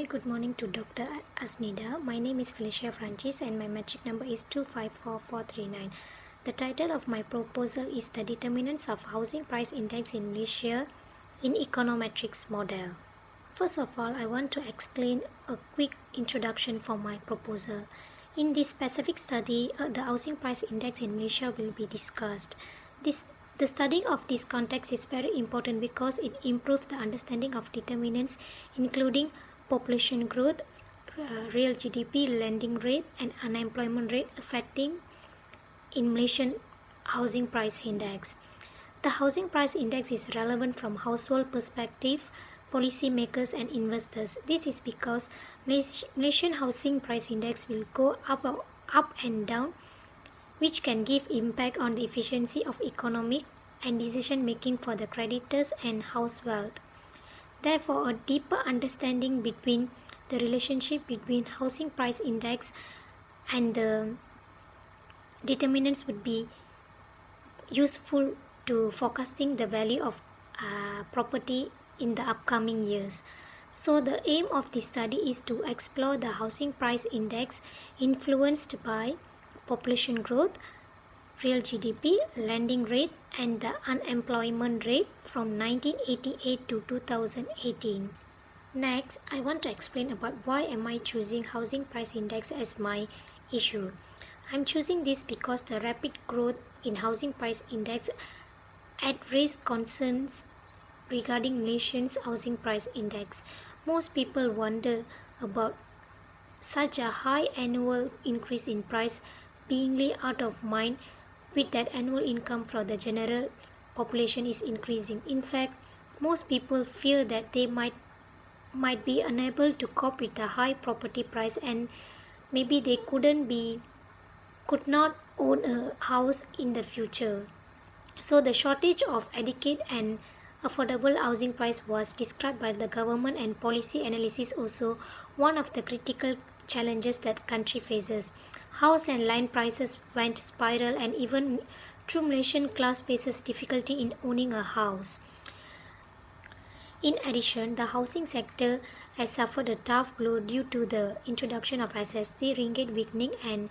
good morning to Dr. Asnida. My name is Felicia Francis and my metric number is 254,439. The title of my proposal is The Determinants of Housing Price Index in Malaysia in Econometrics Model. First of all, I want to explain a quick introduction for my proposal. In this specific study, the Housing Price Index in Malaysia will be discussed. The study of this context is very important because it improves the understanding of determinants including population growth, real GDP, lending rate and unemployment rate affecting in Malaysian housing price index. The housing price index is relevant from household perspective, policymakers and investors. This is because Malaysian housing price index will go up and down, which can give impact on the efficiency of economic and decision making for the creditors and house wealth. Therefore, a deeper understanding between the relationship between housing price index and the determinants would be useful to forecasting the value of property in the upcoming years. So the aim of this study is to explore the housing price index influenced by population growth, real GDP, lending rate and the unemployment rate from 1988 to 2018. Next, I want to explain about why am I choosing housing price index as my issue. I'm choosing this because the rapid growth in housing price index raised concerns regarding Malaysia's housing price index. Most people wonder about such a high annual increase in price being out of mind with that annual income for the general population is increasing. In fact, most people fear that they might be unable to cope with the high property price and maybe they could not own a house in the future. So the shortage of adequate and affordable housing price was described by the government and policy analysis also one of the critical challenges that country faces. House and land prices went spiral and even true Malaysian class faces difficulty in owning a house. In addition, the housing sector has suffered a tough blow due to the introduction of SST, ringgit weakening and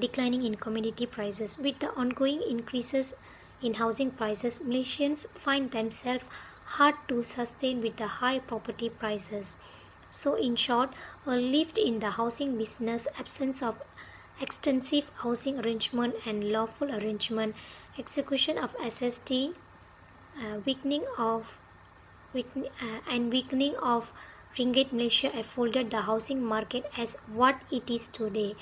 declining in commodity prices. With the ongoing increases in housing prices, Malaysians find themselves hard to sustain with the high property prices. So in short, a lift in the housing business, absence of extensive housing arrangement and lawful arrangement, execution of SST, weakening of ringgit Malaysia have folded the housing market as what it is today.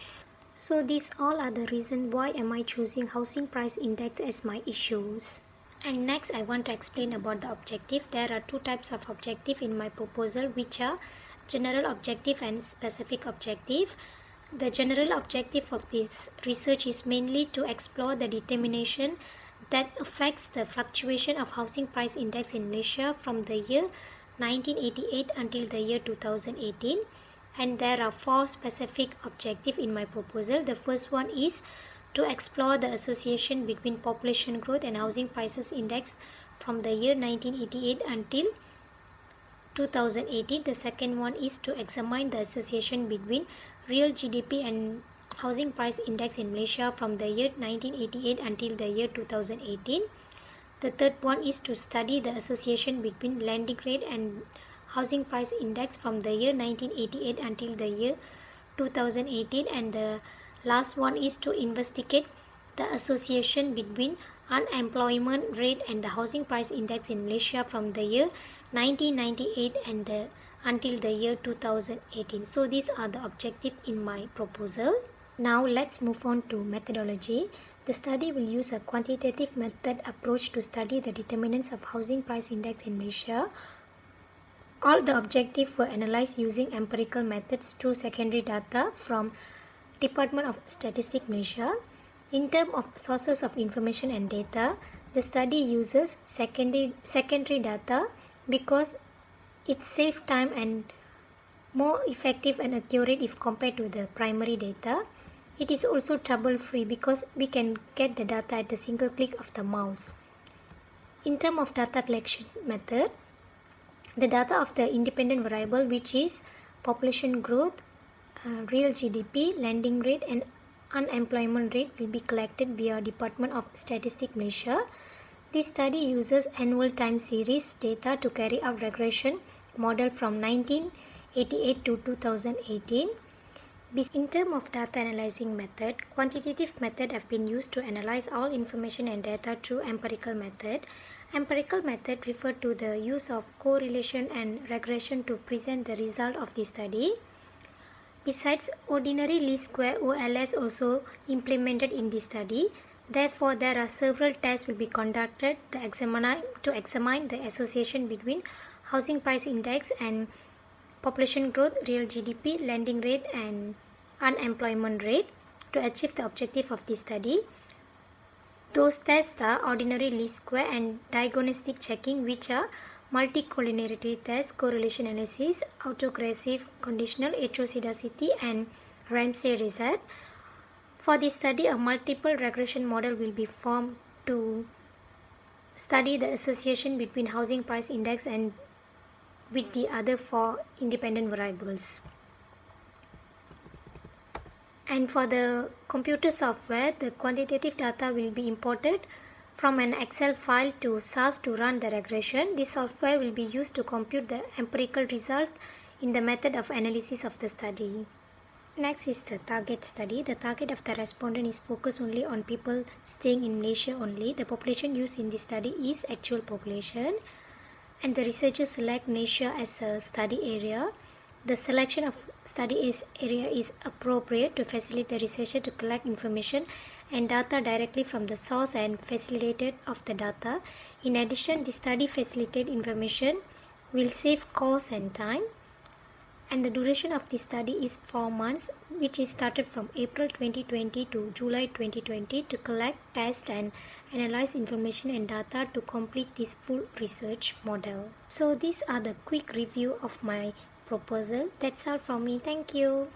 So these all are the reasons why am I choosing housing price index as my issues. And next I want to explain about the objective. There are two types of objective in my proposal, which are general objective and specific objective. The general objective of this research is mainly to explore the determination that affects the fluctuation of housing price index in Malaysia from the year 1988 until the year 2018. And there are four specific objectives in my proposal. The first one is to explore the association between population growth and housing prices index from the year 1988 until 2018. The second one is to examine the association between real GDP and housing price index in Malaysia from the year 1988 until the year 2018. The third one is to study the association between lending rate and housing price index from the year 1988 until the year 2018. And the last one is to investigate the association between unemployment rate and the housing price index in Malaysia from the year 1998 and until the year 2018. So these are the objectives in my proposal. Now let's move on to methodology. The study will use a quantitative method approach to study the determinants of housing price index in Malaysia. All the objectives were analyzed using empirical methods through secondary data from Department of Statistics Malaysia. In terms of sources of information and data, the study uses secondary data because it saves time and more effective and accurate if compared to the primary data. It is also trouble-free because we can get the data at a single click of the mouse. In terms of data collection method, the data of the independent variable, which is population growth, real GDP, lending rate and unemployment rate will be collected via Department of Statistics Malaysia. This study uses annual time series data to carry out regression model from 1988 to 2018. In terms of data analyzing method, quantitative method have been used to analyze all information and data through empirical method. Empirical method refer to the use of correlation and regression to present the result of the study. Besides, ordinary least square OLS also implemented in this study. Therefore, there are several tests will be conducted to examine the association between housing price index and population growth, real GDP, lending rate and unemployment rate to achieve the objective of this study. Those tests are ordinary least square and diagnostic checking, which are multicollinearity test, correlation analysis, autogressive conditional heterozygosity and Ramsey result. For this study, a multiple regression model will be formed to study the association between housing price index and with the other four independent variables. And for the computer software, the quantitative data will be imported from an Excel file to SAS to run the regression. This software will be used to compute the empirical result in the method of analysis of the study. Next is the target study. The target of the respondent is focused only on people staying in Malaysia only. The population used in this study is actual population, and the researchers select Malaysia as a study area. The selection of study area is appropriate to facilitate the researcher to collect information and data directly from the source and facilitator of the data. In addition, the study facilitated information will save cost and time. And the duration of the study is 4 months, which is started from April 2020 to July 2020 to collect, test and analyze information and data to complete this full research model. So these are the quick review of my proposal. That's all from me. Thank you.